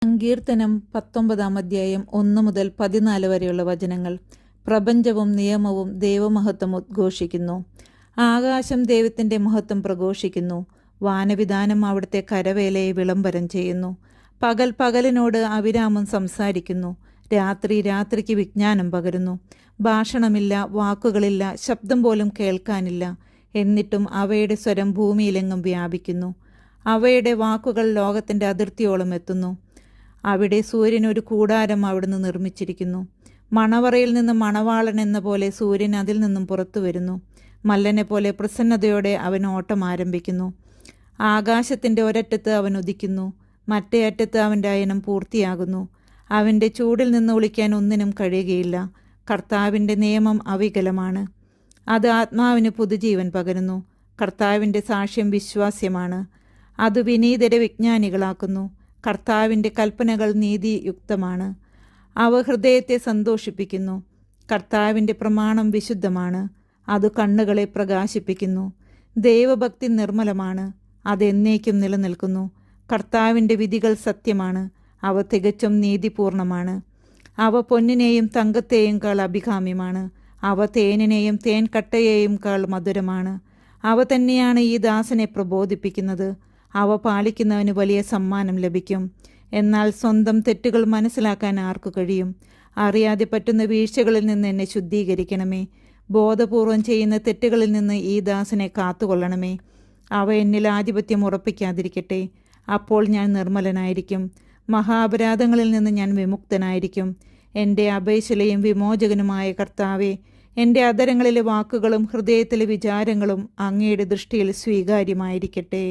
സങ്കീർത്തനം 19 അധ്യായം 1 മുതൽ 14 വരെയുള്ള വചനങ്ങൾ. പ്രപഞ്ചവും നിയമവും ദൈവമഹത്വം ഉദ്ഘോഷിക്കുന്നു. ആകാശം ദൈവത്തിൻ്റെ മഹത്വം പ്രഘോഷിക്കുന്നു. വാനവിധാനം അവിടുത്തെ കരവേലയെ വിളംബരം ചെയ്യുന്നു. പകൽ പകലിനോട് അവിരാമം സംസാരിക്കുന്നു. രാത്രി രാത്രിക്ക് വിജ്ഞാനം പകരുന്നു. ഭാഷണമില്ല, വാക്കുകളില്ല, ശബ്ദം പോലും കേൾക്കാനില്ല. എന്നിട്ടും അവയുടെ സ്വരം ഭൂമിയിലെങ്ങും വ്യാപിക്കുന്നു. അവയുടെ വാക്കുകൾ ലോകത്തിൻ്റെ അതിർത്തിയോളം എത്തുന്നു. അവിടെ സൂര്യൻ ഒരു കൂടാരം അവിടുന്ന് നിർമ്മിച്ചിരിക്കുന്നു. മണവറയിൽ നിന്ന് മണവാളൻ എന്ന പോലെ സൂര്യൻ അതിൽ നിന്നും പുറത്തു വരുന്നു. മല്ലനെ പോലെ പ്രസന്നതയോടെ അവൻ ഓട്ടം ആരംഭിക്കുന്നു. ആകാശത്തിൻ്റെ ഒരറ്റത്ത് അവൻ ഉദിക്കുന്നു, മറ്റേ അറ്റത്ത് അവൻ്റെ അയനം പൂർത്തിയാകുന്നു. അവൻ്റെ ചൂടിൽ നിന്ന് ഒളിക്കാൻ ഒന്നിനും കഴിയുകയില്ല. കർത്താവിൻ്റെ നിയമം അവികലമാണ്, അത് ആത്മാവിന് പുതുജീവൻ പകരുന്നു. കർത്താവിൻ്റെ സാക്ഷ്യം വിശ്വാസ്യമാണ്, അത് വിനീതരെ വിജ്ഞാനികളാക്കുന്നു. കർത്താവിൻ്റെ കൽപ്പനകൾ നീതിയുക്തമാണ്, അവ ഹൃദയത്തെ സന്തോഷിപ്പിക്കുന്നു. കർത്താവിൻ്റെ പ്രമാണം വിശുദ്ധമാണ്, അത് കണ്ണുകളെ പ്രകാശിപ്പിക്കുന്നു. ദൈവഭക്തി നിർമ്മലമാണ്, അത് എന്നേക്കും നിലനിൽക്കുന്നു. കർത്താവിൻ്റെ വിധികൾ സത്യമാണ്, അവ തികച്ചും നീതിപൂർണമാണ്. അവ പൊന്നിനെയും തങ്കത്തെയും കാൾ അഭികാമ്യമാണ്, അവ തേനിനെയും തേൻകട്ടയെയും കാൾ മധുരമാണ്. അവ തന്നെയാണ് ഈ ദാസനെ പ്രബോധിപ്പിക്കുന്നത്. അവ പാലിക്കുന്നവന് വലിയ സമ്മാനം ലഭിക്കും. എന്നാൽ സ്വന്തം തെറ്റുകൾ മനസ്സിലാക്കാൻ ആർക്കു കഴിയും? അറിയാതെ പറ്റുന്ന വീഴ്ചകളിൽ നിന്ന് എന്നെ ശുദ്ധീകരിക്കണമേ. ബോധപൂർവം ചെയ്യുന്ന തെറ്റുകളിൽ നിന്ന് ഈ ദാസനെ കാത്തുകൊള്ളണമേ. അവ എന്നിൽ ആധിപത്യം ഉറപ്പിക്കാതിരിക്കട്ടെ. അപ്പോൾ ഞാൻ നിർമ്മലനായിരിക്കും, മഹാപരാധങ്ങളിൽ നിന്ന് ഞാൻ വിമുക്തനായിരിക്കും. എൻ്റെ അഭയശിലയും വിമോചകനുമായ കർത്താവേ, എൻ്റെ അധരങ്ങളിലെ വാക്കുകളും ഹൃദയത്തിലെ വിചാരങ്ങളും അങ്ങയുടെ ദൃഷ്ടിയിൽ സ്വീകാര്യമായിരിക്കട്ടെ.